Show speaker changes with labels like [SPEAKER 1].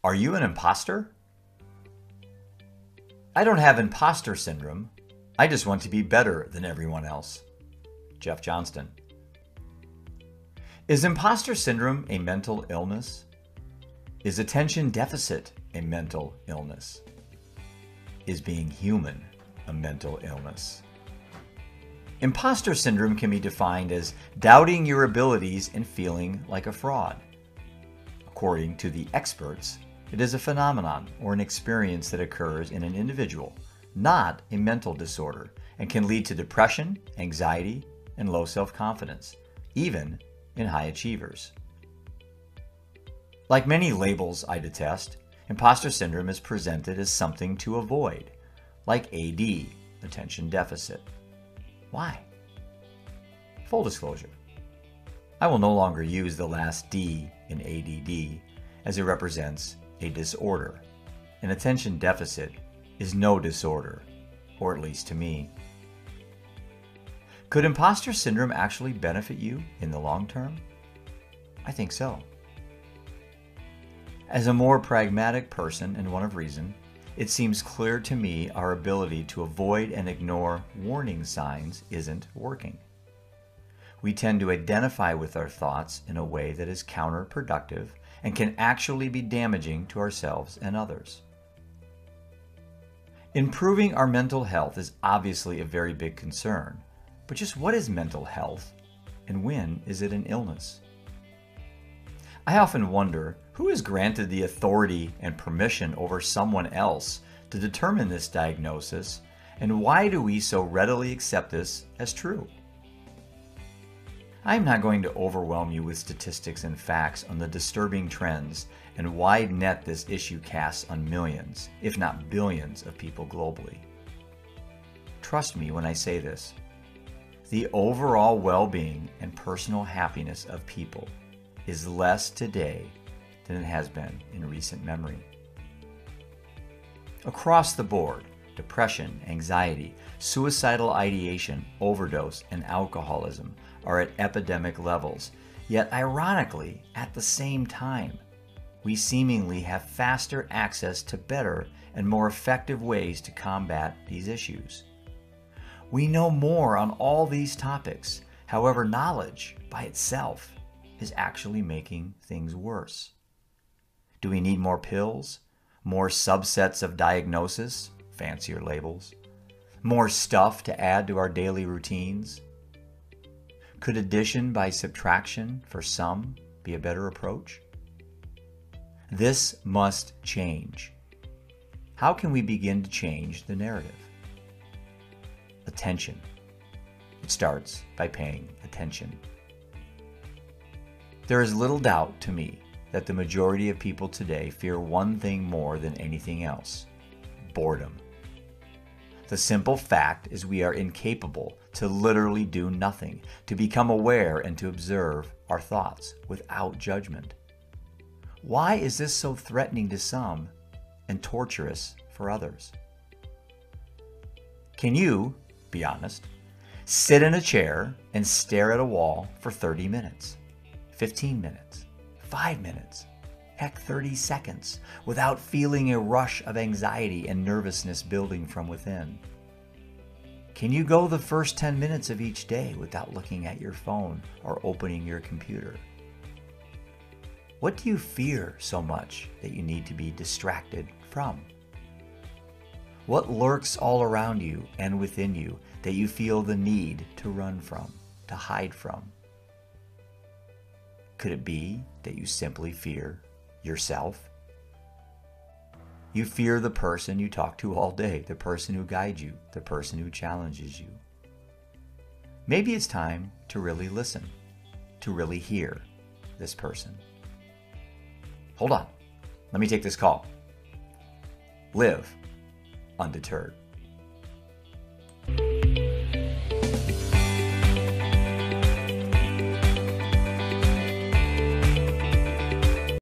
[SPEAKER 1] Are you an imposter? I don't have imposter syndrome. I just want to be better than everyone else. Jeff Johnston. Is imposter syndrome a mental illness? Is attention deficit a mental illness? Is being human a mental illness? Imposter syndrome can be defined as doubting your abilities and feeling like a fraud. According to the experts, it is a phenomenon or an experience that occurs in an individual, not a mental disorder, and can lead to depression, anxiety, and low self-confidence, even in high achievers. Like many labels I detest, imposter syndrome is presented as something to avoid, like AD, attention deficit. Why? Full disclosure, I will no longer use the last D in ADD as it represents a disorder. An attention deficit is no disorder, or at least to me. Could imposter syndrome actually benefit you in the long term? I think so. As a more pragmatic person and one of reason, it seems clear to me our ability to avoid and ignore warning signs isn't working. We tend to identify with our thoughts in a way that is counterproductive and can actually be damaging to ourselves and others. Improving our mental health is obviously a very big concern, but just what is mental health and when is it an illness? I often wonder who is granted the authority and permission over someone else to determine this diagnosis, and why do we so readily accept this as true? I am not going to overwhelm you with statistics and facts on the disturbing trends and wide net this issue casts on millions, if not billions, of people globally. Trust me when I say this. The overall well-being and personal happiness of people is less today than it has been in recent memory. Across the board, depression, anxiety, suicidal ideation, overdose, and alcoholism are at epidemic levels. Yet ironically, at the same time, we seemingly have faster access to better and more effective ways to combat these issues. We know more on all these topics. However, knowledge by itself is actually making things worse. Do we need more pills? More subsets of diagnosis? Fancier labels? More stuff to add to our daily routines? Could addition by subtraction for some be a better approach? This must change. How can we begin to change the narrative? Attention. It starts by paying attention. There is little doubt to me that the majority of people today fear one thing more than anything else: boredom. The simple fact is we are incapable to literally do nothing, to become aware and to observe our thoughts without judgment. Why is this so threatening to some and torturous for others? Can you, be honest, sit in a chair and stare at a wall for 30 minutes, 15 minutes, 5 minutes, heck 30 seconds, without feeling a rush of anxiety and nervousness building from within? Can you go the first 10 minutes of each day without looking at your phone or opening your computer? What do you fear so much that you need to be distracted from? What lurks all around you and within you that you feel the need to run from, to hide from? Could it be that you simply fear yourself? You fear the person you talk to all day, the person who guides you, the person who challenges you. Maybe it's time to really listen, to really hear this person. Hold on, let me take this call. Live undeterred.